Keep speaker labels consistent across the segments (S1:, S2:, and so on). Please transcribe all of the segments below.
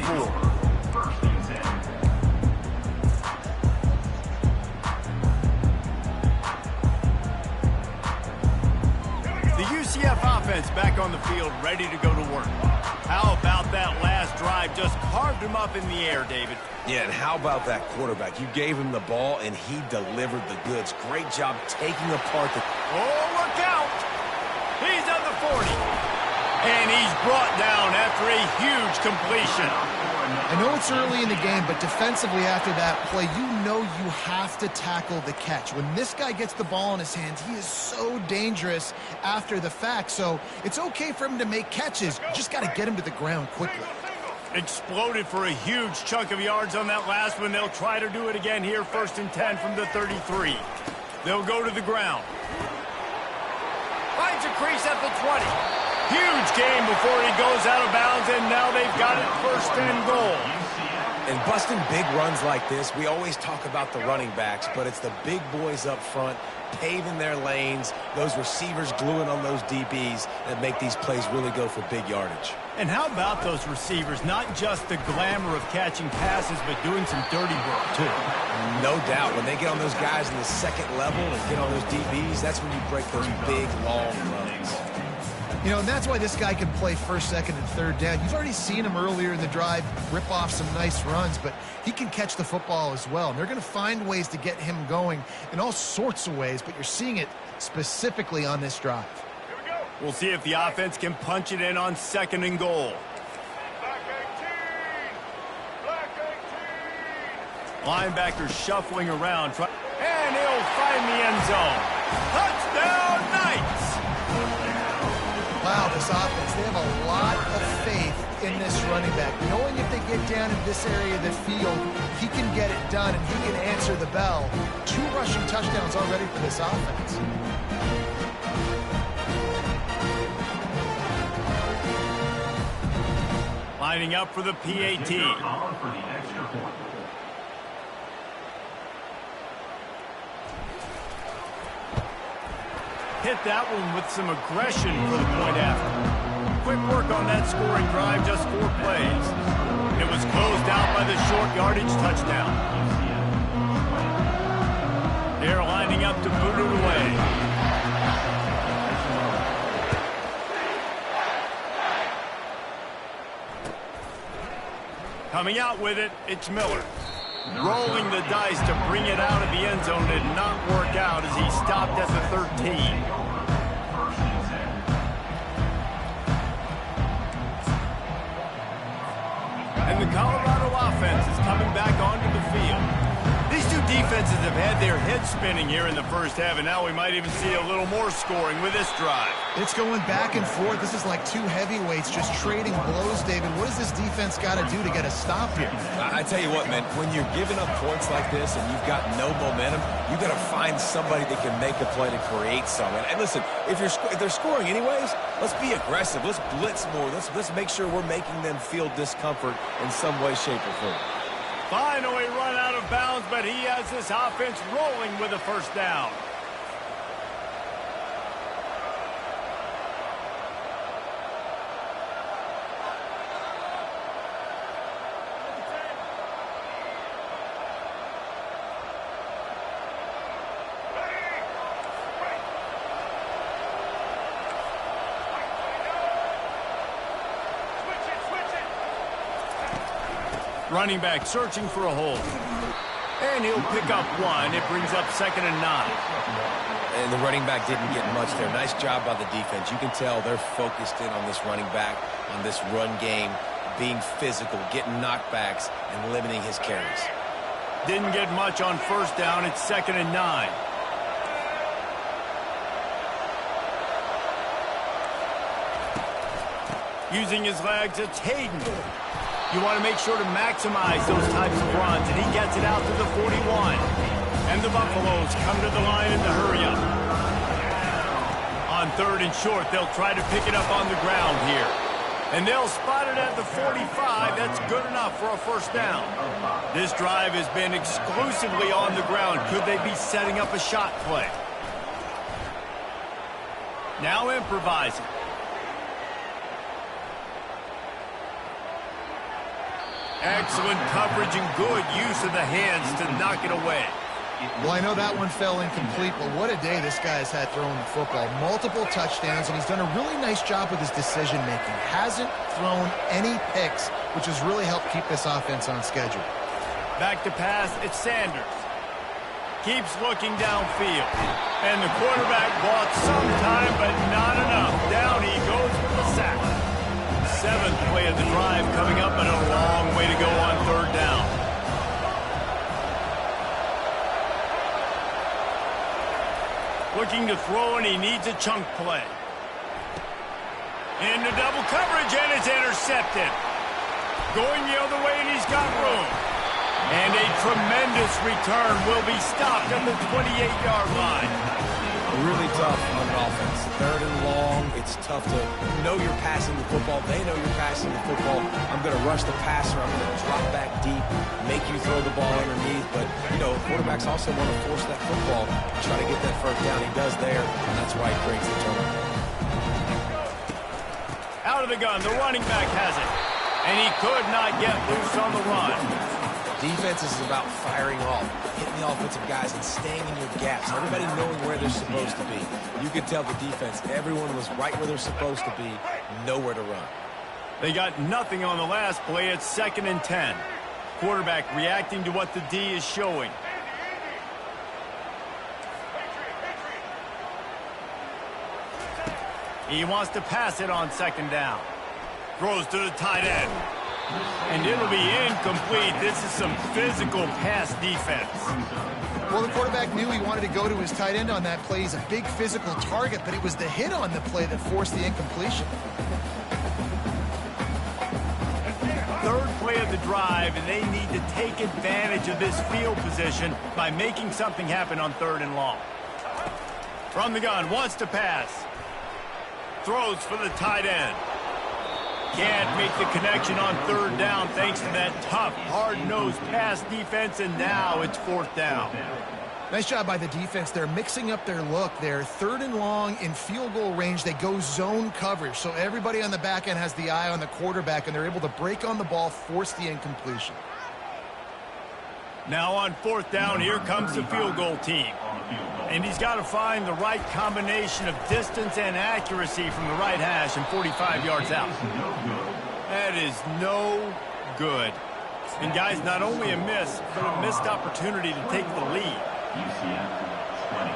S1: 4. The UCF offense back on the field, ready to go to work. How about that last drive? Just carved him up in the air, David.
S2: Yeah, and how about that quarterback? You gave him the ball, and he delivered the goods. Great job taking apart the...
S1: Oh, look out! He's at the 40. And he's brought down after a huge completion.
S3: I know it's early in the game, but defensively after that play, you know you have to tackle the catch. When this guy gets the ball in his hands, he is so dangerous after the fact. So it's okay for him to make catches. You just got to get him to the ground quickly.
S1: Exploded for a huge chunk of yards on that last one. They'll try to do it again here, 1st and 10 from the 33. They'll go to the ground. Finds a crease at the 20. Huge game before he goes out of bounds, and now they've got it 1st and goal.
S2: And busting big runs like this, we always talk about the running backs, but it's the big boys up front, paving their lanes, those receivers gluing on those DBs that make these plays really go for big yardage.
S1: And how about those receivers? Not just the glamour of catching passes, but doing some dirty work, too.
S2: No doubt. When they get on those guys in the second level and get on those DBs, that's when you break those big, long runs.
S3: You know, and that's why this guy can play 1st, 2nd, and 3rd down. You've already seen him earlier in the drive rip off some nice runs, but he can catch the football as well. And they're going to find ways to get him going in all sorts of ways, but you're seeing it specifically on this drive.
S1: We'll see if the offense can punch it in on 2nd and goal. Linebacker shuffling around, and he'll find the end zone. Touchdown, Knights!
S3: Wow, this offense, they have a lot of faith in this running back. Knowing if they get down in this area of the field, he can get it done and he can answer the bell. 2 rushing touchdowns already for this offense.
S1: Lining up for the PAT. Hit that one with some aggression for the point after. Quick work on that scoring drive, just 4 plays. It was closed out by the short yardage touchdown. They're lining up to boot it away. Coming out with it, it's Miller. Rolling the dice to bring it out of the end zone did not work out as he stopped at the 13. And the Colorado offense is coming back onto the field. These two defenses have had their heads spinning here in the 1st half, and now we might even see a little more scoring with this drive.
S3: It's going back and forth. This is like 2 heavyweights just trading blows, David. What does this defense got to do to get a stop here?
S2: I tell you what, man, when you're giving up points like this and you've got no momentum, you got to find somebody that can make a play to create something. And listen, if they're scoring anyways, let's be aggressive. Let's blitz more. Let's make sure we're making them feel discomfort in some way, shape, or form.
S1: Finally run out of bounds, but he has this offense rolling with a 1st down. Running back searching for a hole. And he'll pick up 1. It brings up 2nd and 9.
S2: And the running back didn't get much there. Nice job by the defense. You can tell they're focused in on this running back, on this run game, being physical, getting knockbacks, and limiting his carries.
S1: Didn't get much on 1st down. It's 2nd and 9. Using his legs, it's Hayden. You want to make sure to maximize those types of runs, and he gets it out to the 41. And the Buffaloes come to the line in the hurry-up. On 3rd and short, they'll try to pick it up on the ground here. And they'll spot it at the 45. That's good enough for a 1st down. This drive has been exclusively on the ground. Could they be setting up a shot play? Now improvising. Excellent coverage and good use of the hands to knock it away.
S3: Well, I know that one fell incomplete, but what a day this guy has had throwing the football. Multiple touchdowns, and he's done a really nice job with his decision-making. Hasn't thrown any picks, which has really helped keep this offense on schedule.
S1: Back to pass, it's Sanders. Keeps looking downfield. And the quarterback bought some time, but not enough. Down he goes for the sack. 7th play of the drive coming up, and a long way to go on 3rd down. Looking to throw, and he needs a chunk play. Into double coverage, and it's intercepted. Going the other way, and he's got room. And a tremendous return will be stopped at the 28-yard line.
S2: Really tough on an offense. 3rd and long, it's tough to know you're passing the football. They know you're passing the football. I'm going to rush the passer. I'm going to drop back deep, make you throw the ball underneath. But, you know, quarterbacks also want to force that football, try to get that 1st down. He does there, and that's why he creates the turnover.
S1: Out of the gun, the running back has it. And he could not get loose on the run.
S2: Defense is about firing off, hitting the offensive guys and staying in your gaps. Everybody knowing where they're supposed to be. You could tell the defense, everyone was right where they're supposed to be, nowhere to run.
S1: They got nothing on the last play. It's 2nd and 10. Quarterback reacting to what the D is showing. He wants to pass it on 2nd down. Throws to the tight end. And it'll be incomplete. This is some physical pass defense.
S3: Well, the quarterback knew he wanted to go to his tight end on that play. He's a big physical target, but it was the hit on the play that forced the incompletion.
S1: 3rd play of the drive, and they need to take advantage of this field position by making something happen on 3rd and long. From the gun, wants to pass. Throws for the tight end. Can't make the connection on 3rd down thanks to that tough, hard-nosed pass defense, and now it's 4th down.
S3: Nice job by the defense. They're mixing up their look. They're 3rd and long in field goal range. They go zone coverage, so everybody on the back end has the eye on the quarterback, and they're able to break on the ball, force the incompletion.
S1: Now on 4th down, here comes the field goal team. And he's got to find the right combination of distance and accuracy from the right hash and 45 yards out. That is no good. And guys, not only a miss, but a missed opportunity to take the lead.
S4: UCF 20.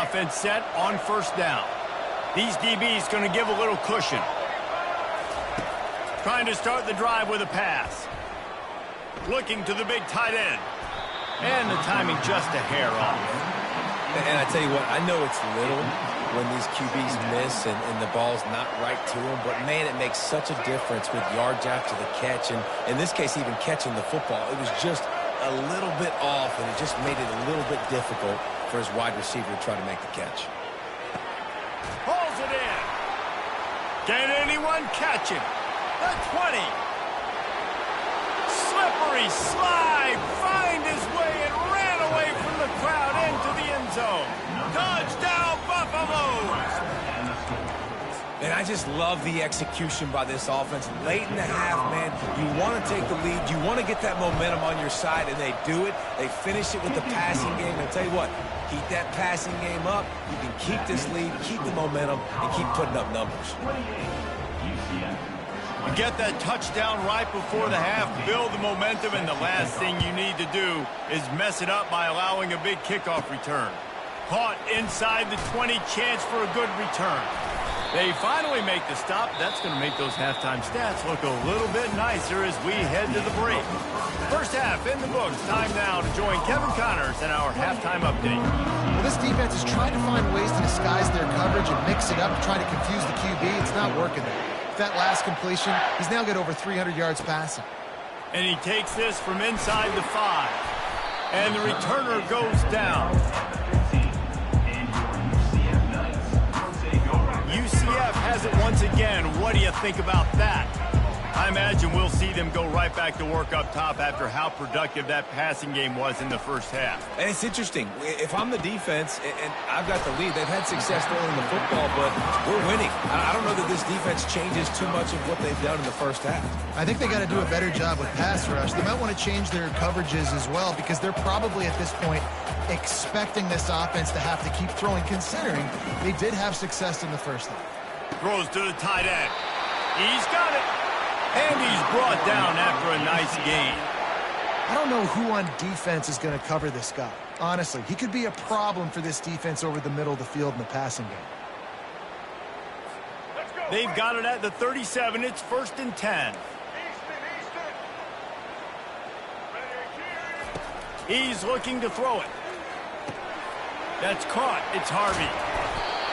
S1: Offense set on 1st down. These DBs going to give a little cushion. Trying to start the drive with a pass. Looking to the big tight end. And the timing just a hair off.
S2: And I tell you what, I know it's little when these QBs miss and the ball's not right to them, but man, it makes such a difference with yards after the catch, and in this case, even catching the football. It was just a little bit off, and it just made it a little bit difficult for his wide receiver to try to make the catch.
S1: Pulls it in. Can anyone catch him? The 20. Slippery slide, find his way and ran away from the crowd into the end zone. Touchdown, Buffaloes!
S2: And I just love the execution by this offense. Late in the half, man, you want to take the lead. You want to get that momentum on your side, and they do it. They finish it with the passing game. And I tell you what, keep that passing game up. You can keep this lead, keep the momentum, and keep putting up numbers.
S1: You get that touchdown right before the half, build the momentum, and the last thing you need to do is mess it up by allowing a big kickoff return. Caught inside the 20, chance for a good return. They finally make the stop. That's going to make those halftime stats look a little bit nicer as we head to the break. First half in the books. Time now to join Kevin Connors in our halftime update.
S3: Well, this defense is trying to find ways to disguise their coverage and mix it up, trying to confuse the QB. It's not working there. That last completion, he's now got over 300 yards passing.
S1: And he takes this from inside the 5. And the returner goes down. UCF has it once again. What do you think about that? I imagine we'll see them go right back to work up top after how productive that passing game was in the first half.
S2: And it's interesting. If I'm the defense and I've got the lead, they've had success throwing the football, but we're winning. I don't know that this defense changes too much of what they've done in the first half.
S3: I think they got to do a better job with pass rush. They might want to change their coverages as well because they're probably at this point expecting this offense to have to keep throwing, considering they did have success in the first half.
S1: Throws to the tight end. He's got it. And he's brought down after a nice gain.
S3: I don't know who on defense is going to cover this guy. Honestly, he could be a problem for this defense over the middle of the field in the passing game.
S1: They've got it at the 37. It's 1st and 10. He's looking to throw it. That's caught. It's Harvey.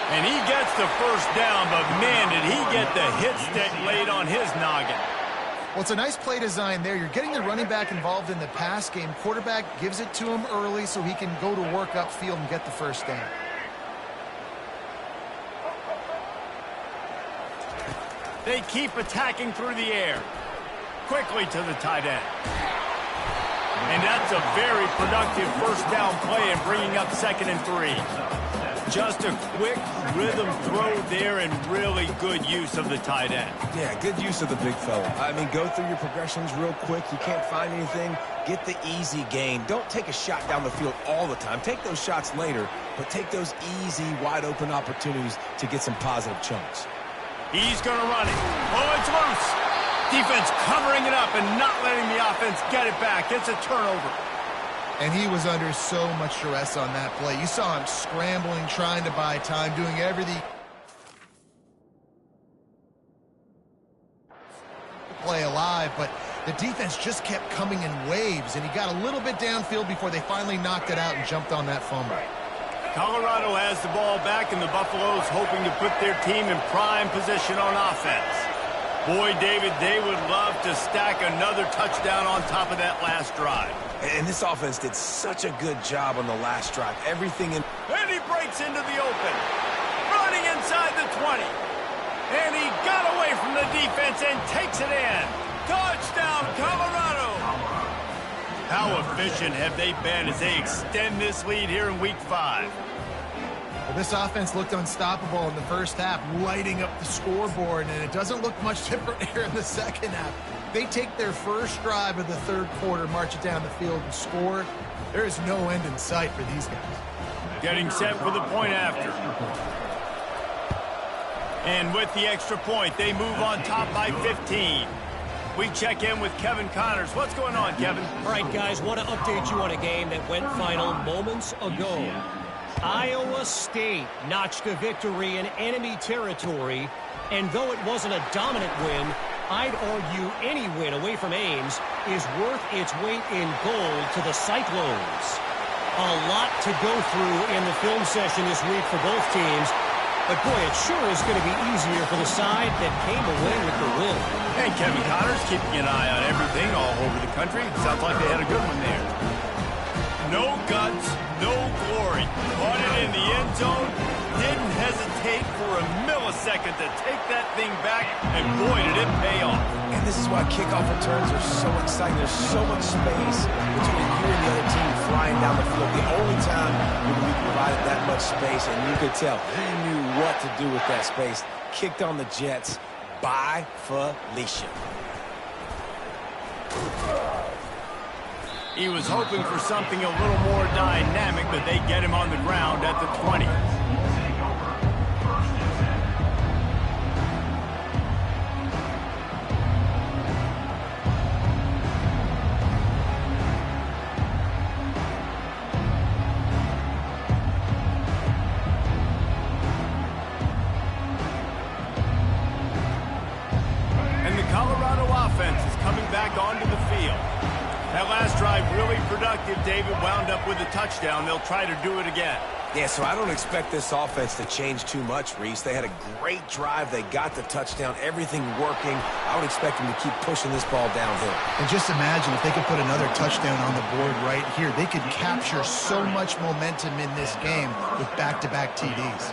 S1: And he gets the first down, but man, did he get the hit stick laid on his noggin.
S3: Well, it's a nice play design there. You're getting the running back involved in the pass game. Quarterback gives it to him early so he can go to work upfield and get the first down.
S1: They keep attacking through the air. Quickly to the tight end. And that's a very productive first down play and bringing up 2nd and 3. Just a quick rhythm throw there and really good use of the tight end.
S2: Yeah, good use of the big fella. I mean, go through your progressions real quick. You can't find anything. Get the easy gain. Don't take a shot down the field all the time. Take those shots later, but take those easy, wide-open opportunities to get some positive chunks.
S1: He's going to run it. Oh, it's loose. Defense covering it up and not letting the offense get it back. It's a turnover.
S3: And he was under so much duress on that play. You saw him scrambling, trying to buy time, doing everything. Play alive, but the defense just kept coming in waves, and he got a little bit downfield before they finally knocked it out and jumped on that fumble.
S1: Colorado has the ball back, and the Buffaloes hoping to put their team in prime position on offense. Boy, David, they would love to stack another touchdown on top of that last drive.
S2: And this offense did such a good job on the last drive. Everything in...
S1: And he breaks into the open. Running inside the 20. And he got away from the defense and takes it in. Touchdown, Colorado! How efficient have they been as they extend this lead here in Week 5?
S3: Well, this offense looked unstoppable in the first half, lighting up the scoreboard, and it doesn't look much different here in the second half. They take their first drive of the third quarter, march it down the field, and score. There is no end in sight for these guys.
S1: Getting set for the point after. And with the extra point, they move on top by 15. We check in with Kevin Connors. What's going on, Kevin?
S5: All right, guys, want to update you on a game that went final moments ago. Iowa State notched a victory in enemy territory, and though it wasn't a dominant win, I'd argue any win away from Ames is worth its weight in gold to the Cyclones. A lot to go through in the film session this week for both teams, but boy, it sure is going to be easier for the side that came away with the win.
S1: Hey, Kevin Connors keeping an eye on everything all over the country. Sounds like they had a good one there. No guts, no glory. Caught it in the end zone. Didn't hesitate for a millisecond to take that thing back, and boy, did it pay off.
S2: And this is why kickoff returns are so exciting. There's so much space between you and the other team flying down the field. The only time when we provided that much space, and you could tell he knew what to do with that space. Kicked on the Jets by Felicia.
S1: He was hoping for something a little more dynamic, but they get him on the ground at the 20. And the Colorado offense is coming back onto the field. That last drive really productive. David wound up with a touchdown. They'll try to do it again.
S2: Yeah, so I don't expect this offense to change too much, Reese. They had a great drive. They got the touchdown. Everything working. I would expect them to keep pushing this ball downhill.
S3: And just imagine if they could put another touchdown on the board right here. They could capture so much momentum in this game with back-to-back TDs.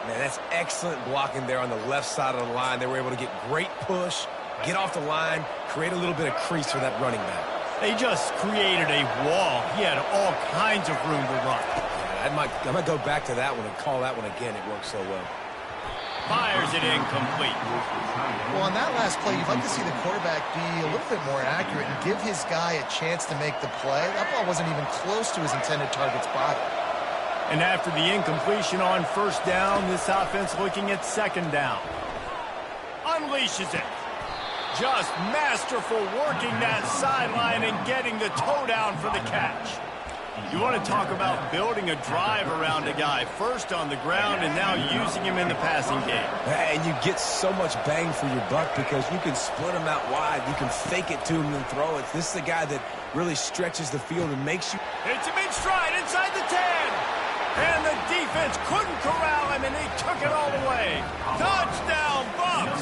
S2: Man, that's excellent blocking there on the left side of the line. They were able to get great push Get off the line, create a little bit of crease for that running back.
S1: They just created a wall. He had all kinds of room to run.
S2: Yeah, I might go back to that one and call that one again. It worked so well.
S1: Fires it incomplete.
S3: Well, on that last play, you'd like to see the quarterback be a little bit more accurate and give his guy a chance to make the play. That ball wasn't even close to his intended target's body.
S1: And after the incompletion on first down, this offense looking at second down. Unleashes it. Just masterful working that sideline and getting the toe down for the catch. You want to talk about building a drive around a guy, first on the ground and now using him in the passing game.
S2: And you get so much bang for your buck because you can split him out wide. You can fake it to him and throw it. This is the guy that really stretches the field and makes you...
S1: Hits him in stride inside the 10. And the defense couldn't corral him, and he took it all the way. Touchdown, Bucs!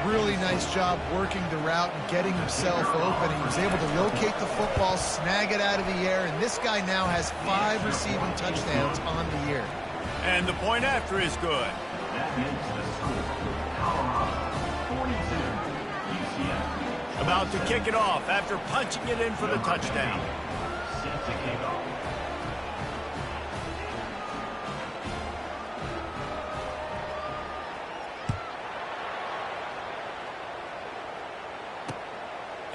S3: Really nice job working the route and getting himself open. He was able to locate the football, snag it out of the air, and this guy now has 5 receiving touchdowns on the year.
S1: And the point after is good.
S4: That makes the score Colorado 42, UCF.
S1: About to kick it off after punching it in for the touchdown.
S4: Set to kick off.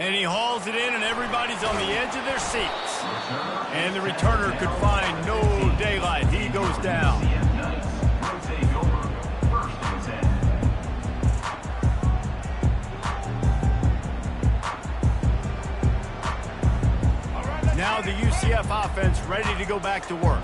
S1: And he hauls it in, and everybody's on the edge of their seats. And the returner could find no daylight. He goes down. Now the UCF offense ready to go back to work.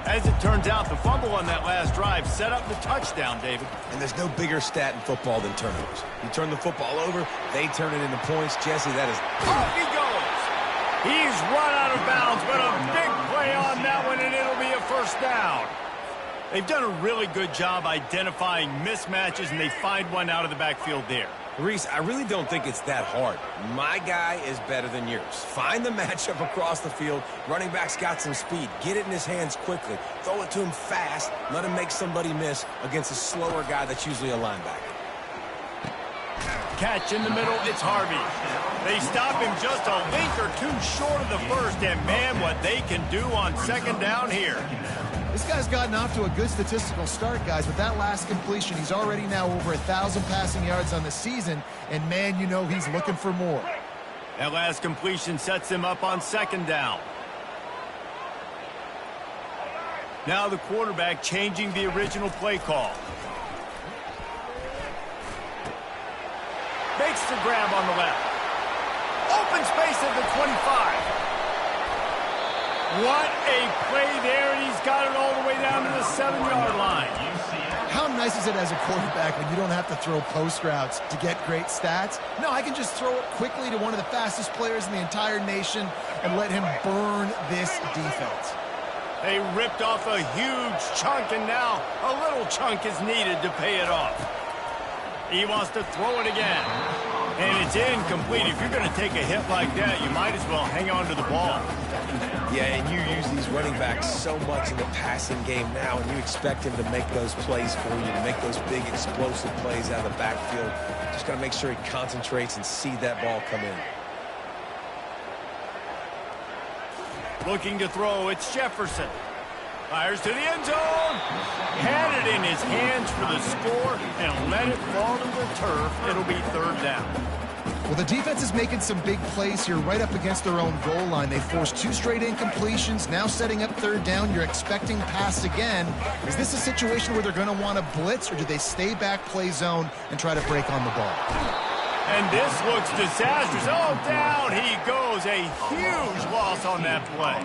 S1: As it turns out, the fumble on that last drive set up the touchdown, David.
S2: And there's no bigger stat in football than turnovers. You turn the football over, they turn it into points. Jesse, that is...
S1: Off he goes! He's run out of bounds, but a big play on that one, and it'll be a first down. They've done a really good job identifying mismatches, and they find one out of the backfield there.
S2: Reese, I really don't think it's that hard. My guy is better than yours. Find the matchup across the field. Running back's got some speed. Get it in his hands quickly. Throw it to him fast. Let him make somebody miss against a slower guy that's usually a linebacker.
S1: Catch in the middle, it's Harvey. They stop him just a length or two short of the first, and man, what they can do on second down here.
S3: This guy's gotten off to a good statistical start, guys. With that last completion, he's already now over 1,000 passing yards on the season, and man, you know he's looking for more.
S1: That last completion sets him up on second down. Now the quarterback changing the original play call. Makes the grab on the left. Open space at the 25. What a play there, and he's got it all the way down to the 7-yard line.
S3: How nice is it as a quarterback when you don't have to throw post routes to get great stats? No, I can just throw it quickly to one of the fastest players in the entire nation and let him burn this defense.
S1: They ripped off a huge chunk, and now a little chunk is needed to pay it off. He wants to throw it again. And it's incomplete. If you're going to take a hit like that, you might as well hang on to the ball.
S2: Yeah, and you use these running backs so much in the passing game now, and you expect him to make those plays for you, to make those big explosive plays out of the backfield. Just got to make sure he concentrates and see that ball come in.
S1: Looking to throw, it's Jefferson. Fires to the end zone. Had it in his hands for the score and let it fall to the turf. It'll be third down.
S3: Well, the defense is making some big plays here right up against their own goal line. They forced 2 straight incompletions, now setting up third down. You're expecting pass again. Is this a situation where they're going to want to blitz, or do they stay back, play zone, and try to break on the ball?
S1: And this looks disastrous. Oh, down he goes. A huge loss on that play.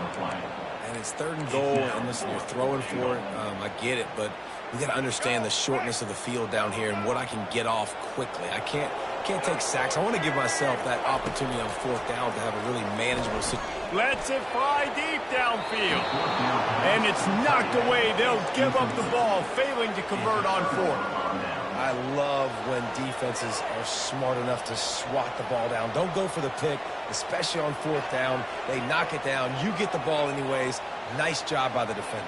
S2: And it's third and goal, and listen, you're throwing for it. I get it, but we got to understand the shortness of the field down here and what I can get off quickly. I can't take sacks. I want to give myself that opportunity on fourth down to have a really manageable situation.
S1: Lets it fly deep downfield. And it's knocked away. They'll give up the ball, failing to convert on fourth.
S2: I love when defenses are smart enough to swat the ball down. Don't go for the pick, especially on fourth down. They knock it down. You get the ball anyways. Nice job by the defender.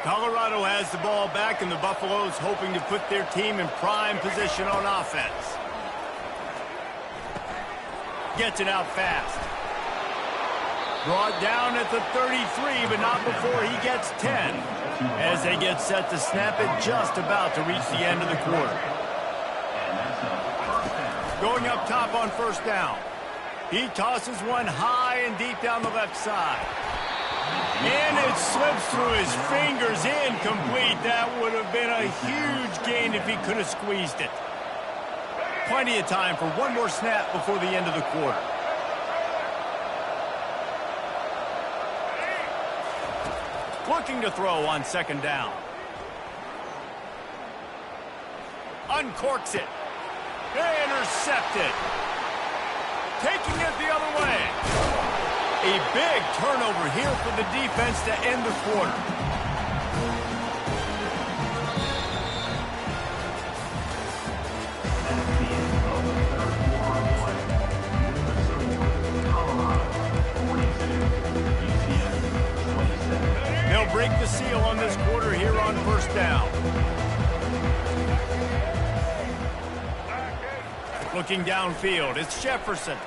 S1: Colorado has the ball back, and the Buffaloes hoping to put their team in prime position on offense. Gets it out fast. Brought down at the 33, but not before he gets 10. As they get set to snap it, just about to reach the end of the quarter. Going up top on first down. He tosses one high and deep down the left side. And it slips through his fingers, incomplete. That would have been a huge gain if he could have squeezed it. Plenty of time for one more snap before the end of the quarter. Looking to throw on second down. Uncorks it. Intercepted. Taking it the other way. A big turnover here for the defense to end the quarter. They'll break the seal on this quarter here on first down. Looking downfield, it's Jefferson.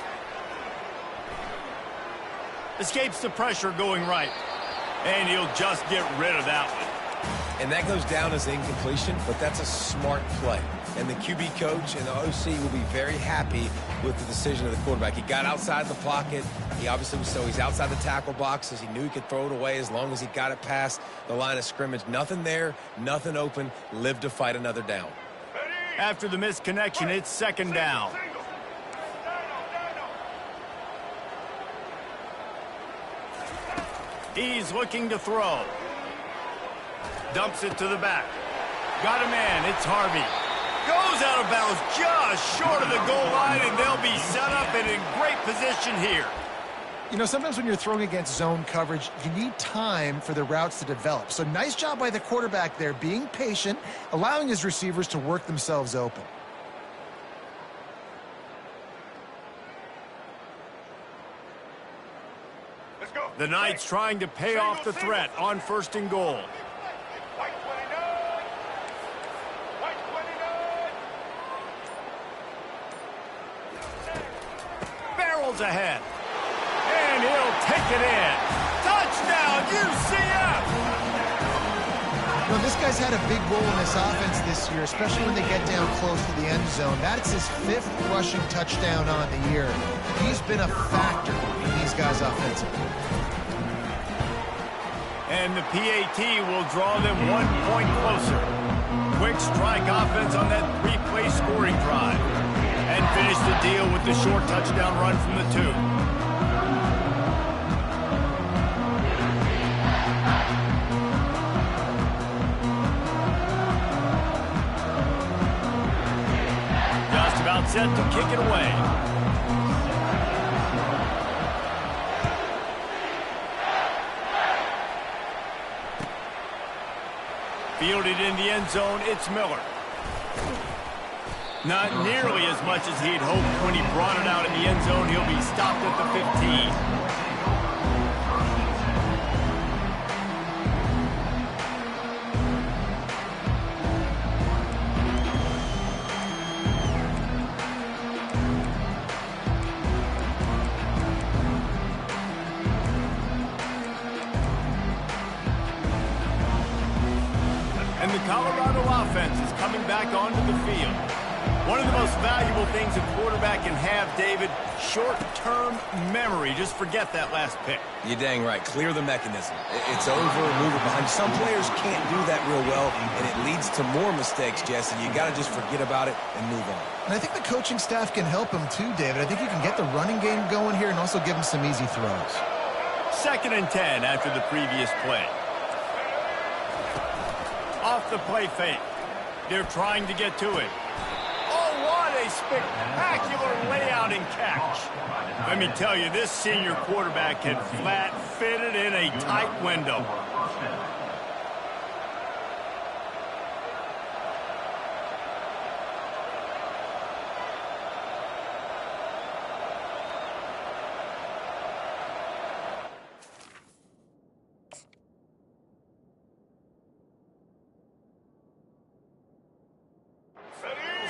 S1: Escapes the pressure going right. And he'll just get rid of that one.
S2: And that goes down as incompletion, but that's a smart play. And the QB coach and the OC will be very happy with the decision of the quarterback. He got outside the pocket. He obviously was, so he's outside the tackle boxes. He knew he could throw it away as long as he got it past the line of scrimmage. Nothing there, nothing open. Live to fight another down.
S1: After the missed connection, it's second down. He's looking to throw. Dumps it to the back. Got a man. It's Harvey. Goes out of bounds just short of the goal line, and they'll be set up and in great position here.
S3: You know, sometimes when you're throwing against zone coverage, you need time for the routes to develop. So nice job by the quarterback there, being patient, allowing his receivers to work themselves open.
S1: The Knights trying to pay off the threat on first and goal. Barrels ahead. And he'll take it in. Touchdown, UCF!
S3: You know, this guy's had a big role in this offense this year, especially when they get down close to the end zone. That's his 5th rushing touchdown on the year. He's been a factor in these guys offensively.
S1: And the PAT will draw them 1 point closer. Quick strike offense on that 3-play scoring drive. And finish the deal with the short touchdown run from the 2. Just about set to kick it away. Fielded in the end zone, it's Miller. Not nearly as much as he'd hoped when he brought it out in the end zone. He'll be stopped at the 15. And the Colorado offense is coming back onto the field. One of the most valuable things a quarterback can have, David, short-term memory. Just forget that last pick.
S2: You're dang right. Clear the mechanism. It's over, move it behind. Some players can't do that real well, and it leads to more mistakes, Jesse. You got to just forget about it and move on.
S3: And I think the coaching staff can help him too, David. I think you can get the running game going here and also give him some easy throws.
S1: 2nd and 10 after the previous play. Off the play fake. They're trying to get to it. Oh, what a spectacular layout and catch. Let me tell you, this senior quarterback had flat fitted in a tight window.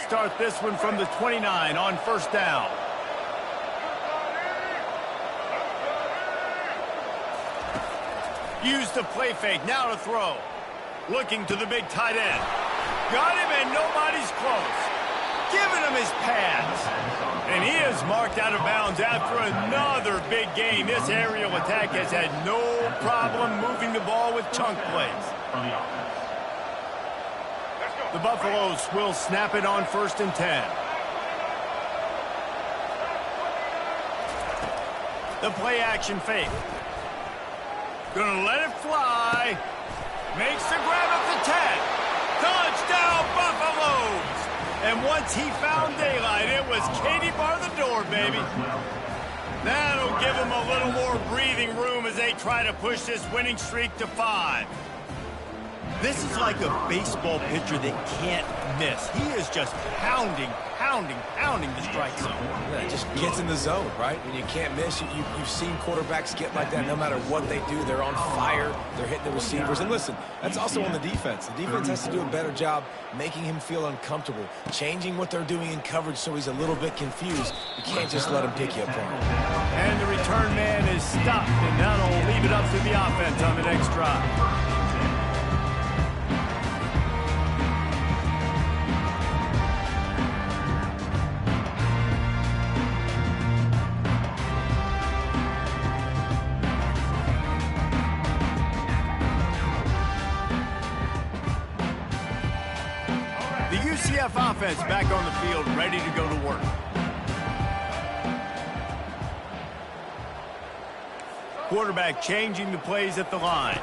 S1: start this one from the 29 on first down. Use the play fake, now to throw. Looking to the big tight end. Got him and nobody's close. Giving him his pads. And he is marked out of bounds after another big gain. This aerial attack has had no problem moving the ball with chunk plays. The Buffaloes will snap it on 1st and 10. The play action fake. Gonna let it fly. Makes the grab at the 10. Touchdown, Buffaloes! And once he found daylight, it was Katie bar the door, baby. That'll give him a little more breathing room as they try to push this winning streak to 5. This is like a baseball pitcher that can't miss. He is just pounding the strike zone.
S2: Yeah, it just gets in the zone, right? When you can't miss, you've seen quarterbacks get like that no matter what they do. They're on fire. They're hitting the receivers. And listen, that's also on the defense. The defense has to do a better job making him feel uncomfortable, changing what they're doing in coverage so he's a little bit confused. You can't just let him pick you apart.
S1: And the return man is stopped, and that'll leave it up to the offense on the next drive. UCF offense back on the field, ready to go to work. Quarterback changing the plays at the line.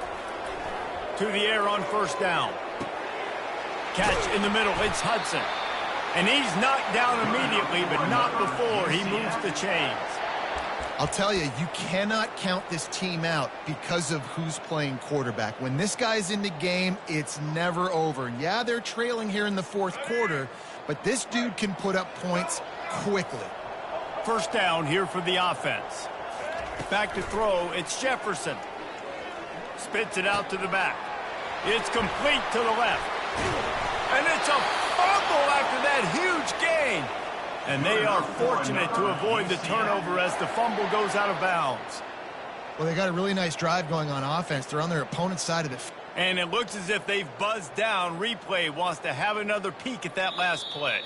S1: To the air on first down. Catch in the middle, it's Hudson. And he's knocked down immediately, but not before he moves the chains.
S3: I'll tell you, you cannot count this team out because of who's playing quarterback. When this guy's in the game, it's never over. Yeah, they're trailing here in the 4th quarter, but this dude can put up points quickly.
S1: First down here for the offense. Back to throw, it's Jefferson. Spits it out to the back. It's complete to the left. And it's a fumble after that huge gain. And they are fortunate to avoid the turnover as the fumble goes out of bounds.
S3: Well, they got a really nice drive going on offense. They're on their opponent's side of the field.
S1: And it looks as if they've buzzed down. Replay wants to have another peek at that last play.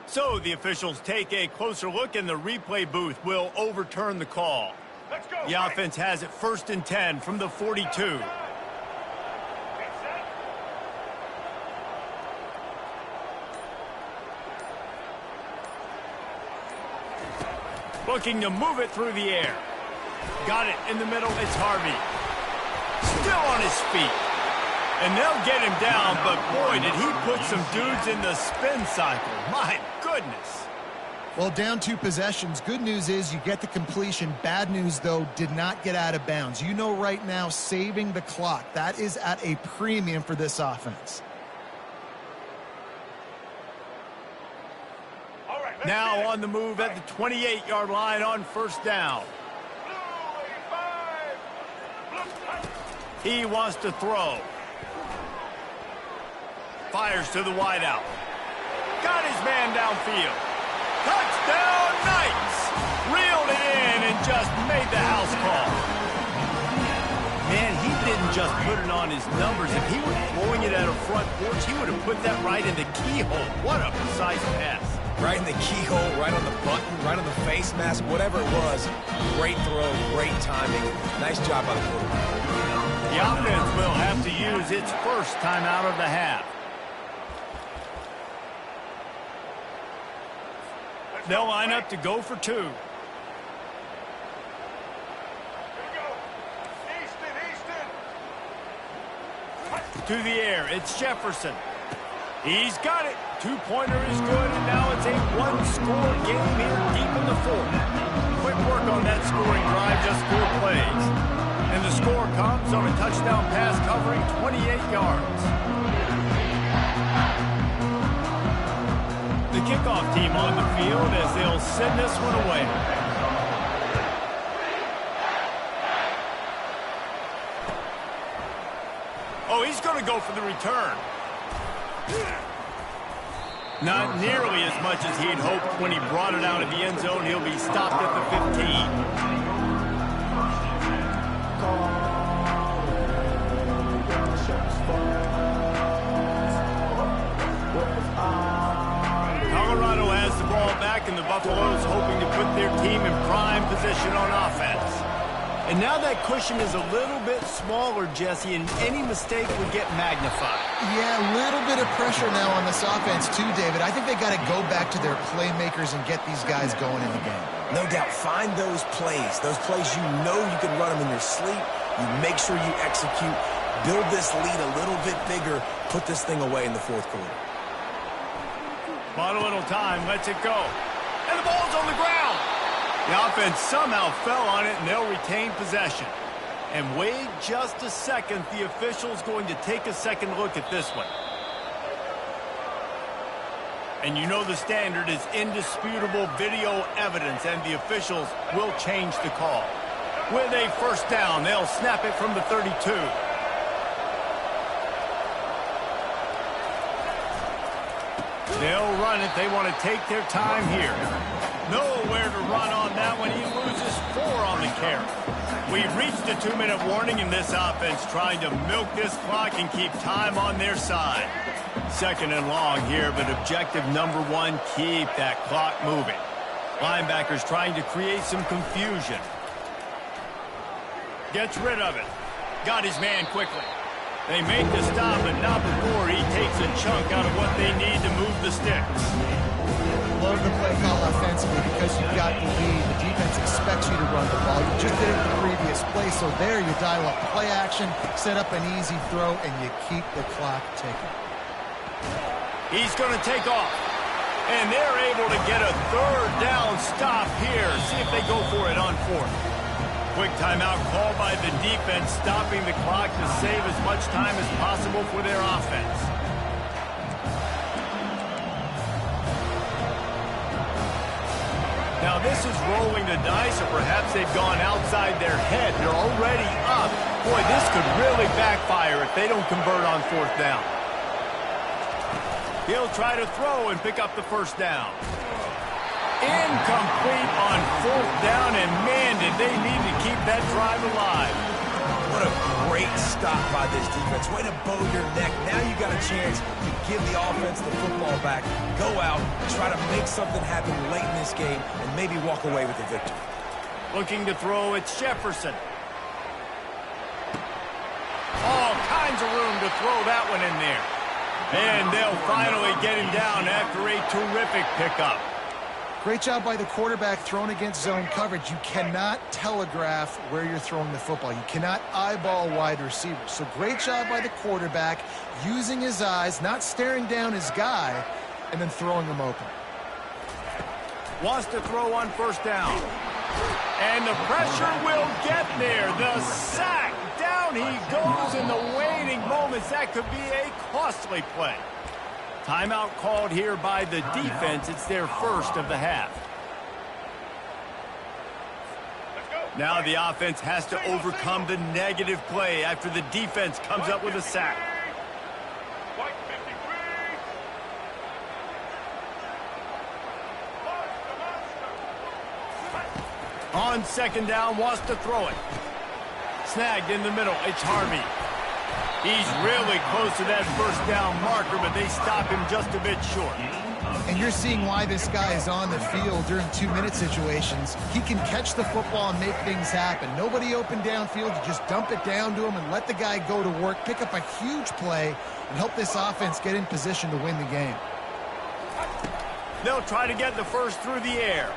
S1: So the officials take a closer look, and the replay booth will overturn the call.
S4: Let's go.
S1: The offense has it 1st and 10 from the 42. Looking to move it through the air. Got it in the middle, it's Harvey. Still on his feet. And they'll get him down, but boy, did he put some dudes in the spin cycle. My goodness.
S3: Well, down 2 possessions. Good news is you get the completion. Bad news, though, did not get out of bounds. You know right now, saving the clock. That is at a premium for this offense.
S1: Now on the move at the 28-yard line on first down. He wants to throw. Fires to the wideout. Got his man downfield. Touchdown, Knights! Reeled it in and just made the house call. Man, he didn't just put it on his numbers. If he were throwing it at a front porch, he would have put that right in the keyhole. What a precise pass.
S2: Right in the keyhole, right on the button, right on the face mask, whatever it was. Great throw, great timing. Nice job by the quarterback.
S1: The offense will have to use its first timeout of the half. They'll line up to go for 2. To the air, it's Jefferson. He's got it. 2-pointer is good, and now it's a 1-score game here deep in the 4th. Quick work on that scoring drive, just 4 plays. And the score comes on a touchdown pass covering 28 yards. The kickoff team on the field as they'll send this one away. Oh, he's going to go for the return. Not nearly as much as he'd hoped when he brought it out of the end zone. He'll be stopped at the 15. Colorado has the ball back, and the Buffaloes hoping to put their team in prime position on offense. And now that cushion is a little bit smaller, Jesse, and any mistake would get magnified.
S3: Yeah, a little bit of pressure now on this offense too, David. I think they got to go back to their playmakers and get these guys going in the game.
S2: No doubt. Find those plays you know you can run them in your sleep. You make sure you execute. Build this lead a little bit bigger. Put this thing away in the fourth quarter.
S1: Bought a little time, lets it go. And the ball's on the ground. The offense somehow fell on it, and they'll retain possession. And wait just a second. The official's going to take a second look at this one. And you know the standard is indisputable video evidence, and the officials will change the call. With a first down, they'll snap it from the 32. They'll run it. They want to take their time here. Nowhere to run on that one. He loses 4 on the carry. We've reached a 2-minute warning in this offense, trying to milk this clock and keep time on their side. Second and long here, but objective number 1, keep that clock moving. Linebackers trying to create some confusion. Gets rid of it. Got his man quickly. They make the stop, but not before he takes a chunk out of what they need to move the sticks.
S3: Love the play call offensively because you've got the lead. The defense expects you to run the ball. You just did it in the previous play, so there you dial up play action, set up an easy throw, and you keep the clock ticking.
S1: He's going to take off, and they're able to get a third down stop here. See if they go for it on 4th. Quick timeout called by the defense, stopping the clock to save as much time as possible for their offense. Now this is rolling the dice, or perhaps they've gone outside their head. They're already up. Boy, this could really backfire if they don't convert on 4th down. He'll try to throw and pick up the first down. Incomplete on 4th down, and man, did they need to keep that drive alive.
S2: What a great stop by this defense. Way to bow your neck. Now you got a chance to give the offense the football back, go out, try to make something happen late in this game, and maybe walk away with the victory.
S1: Looking to throw, it's Jefferson. All kinds of room to throw that one in there. And they'll finally get him down after a terrific pickup.
S3: Great job by the quarterback throwing against zone coverage. You cannot telegraph where you're throwing the football. You cannot eyeball wide receivers. So great job by the quarterback using his eyes, not staring down his guy, and then throwing him open.
S1: Wants to throw on 1st down. And the pressure will get there. The sack. Down he goes in the waning moments. That could be a costly play. Timeout called here by the defense. It's their first of the half. Now the offense has to overcome the negative play after the defense comes up with a sack. On 2nd down, wants to throw it. Snagged in the middle. It's Harvey. He's really close to that 1st down marker, but they stop him just a bit short.
S3: And you're seeing why this guy is on the field during 2-minute situations. He can catch the football and make things happen. Nobody open downfield. You just dump it down to him and let the guy go to work, pick up a huge play, and help this offense get in position to win the game.
S1: They'll try to get the first through the air.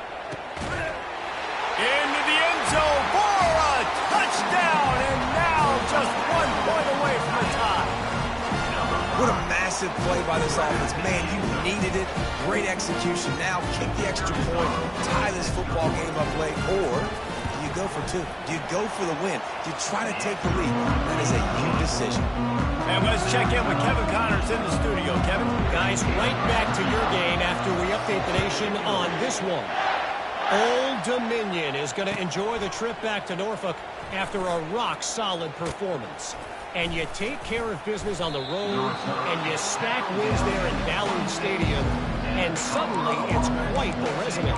S1: Into the end zone for a touchdown, and now just 1 point away from a tie.
S2: What a massive play by this offense. Man, you needed it. Great execution. Now kick the extra point, tie this football game up late, or do you go for 2? Do you go for the win? Do you try to take the lead? That is a you decision.
S1: And let's check in with Kevin Connors in the studio. Kevin?
S5: Guys, right back to your game after we update the nation on this one. Old Dominion is going to enjoy the trip back to Norfolk after a rock-solid performance. And you take care of business on the road, and you stack wins there in Ballard Stadium, and suddenly it's quite the resume.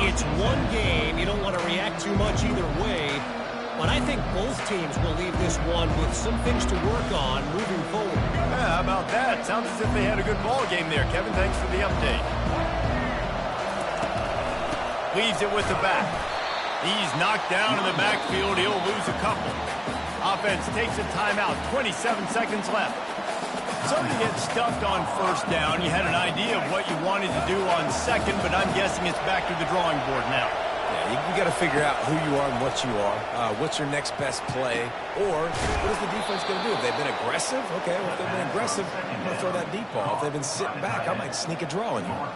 S5: It's one game. You don't want to react too much either way, but I think both teams will leave this one with some things to work on moving forward.
S1: Yeah, how about that? Sounds as if they had a good ball game there. Kevin, thanks for the update. Leaves it with the back. He's knocked down in the backfield. He'll lose a couple. Offense takes a timeout. 27 seconds left. So you get stuffed on first down. You had an idea of what you wanted to do on second, but I'm guessing it's back to the drawing board now.
S2: Yeah, you got to figure out who you are and what you are. What's your next best play? Or what is the defense going to do? If they've been aggressive, okay, well, if they've been aggressive, I'm going to throw that deep ball. If they've been sitting back, I might sneak a draw in here.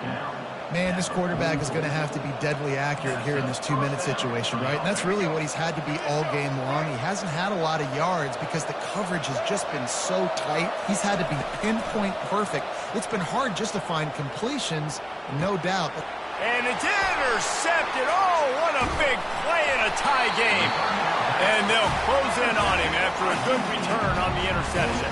S3: Man, this quarterback is going to have to be deadly accurate here in this 2-minute situation, right? And that's really what he's had to be all game long. He hasn't had a lot of yards because the coverage has just been so tight. He's had to be pinpoint perfect. It's been hard just to find completions, no doubt.
S1: And it's intercepted. Oh, what a big play in a tie game. And they'll close in on him after a good return on the interception.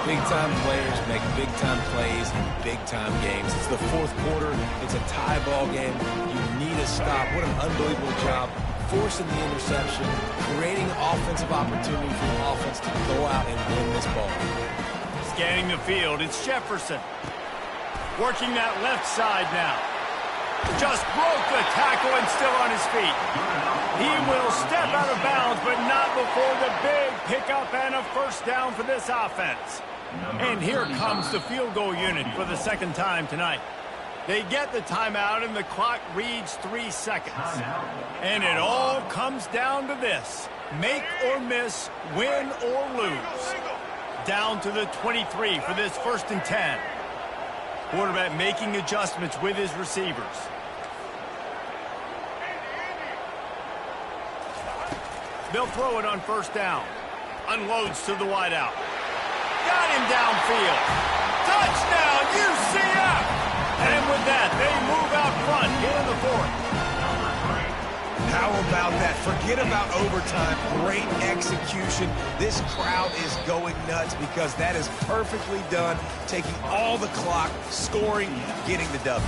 S2: Big-time players make big-time plays in big-time games. It's the fourth quarter. It's a tie ball game. You need a stop. What an unbelievable job forcing the interception, creating offensive opportunity for the offense to go out and win this ball.
S1: Scanning the field, it's Jefferson. Working that left side now. Just broke the tackle and still on his feet. He will step out of bounds, but not before the big pickup and a first down for this offense. And here comes the field goal unit for the second time tonight. They get the timeout and the clock reads 3 seconds. And it all comes down to this. Make or miss, win or lose. Down to the 23 for this 1st and 10. Quarterback making adjustments with his receivers. They'll throw it on first down. Unloads to the wideout. Got him downfield. Touchdown, UCF! And with that, they move out front here in the 4th.
S2: How about that? Forget about overtime. Great execution. This crowd is going nuts because that is perfectly done. Taking all the clock, scoring, getting the W.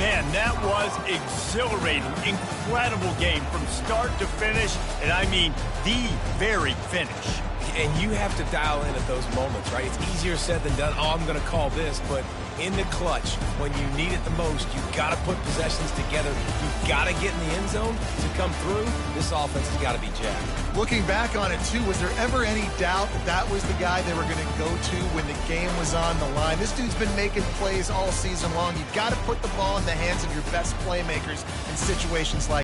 S1: Man, that was exhilarating. Incredible game from start to finish. And I mean the very finish.
S2: And you have to dial in at those moments, right? It's easier said than done. Oh, I'm going to call this. But in the clutch, when you need it the most, you've got to put possessions together. You've got to get in the end zone to come through. This offense has got to be jacked.
S3: Looking back on it, too, was there ever any doubt that that was the guy they were going to go to when the game was on the line? This dude's been making plays all season long. You've got to put the ball in the hands of your best playmakers in situations like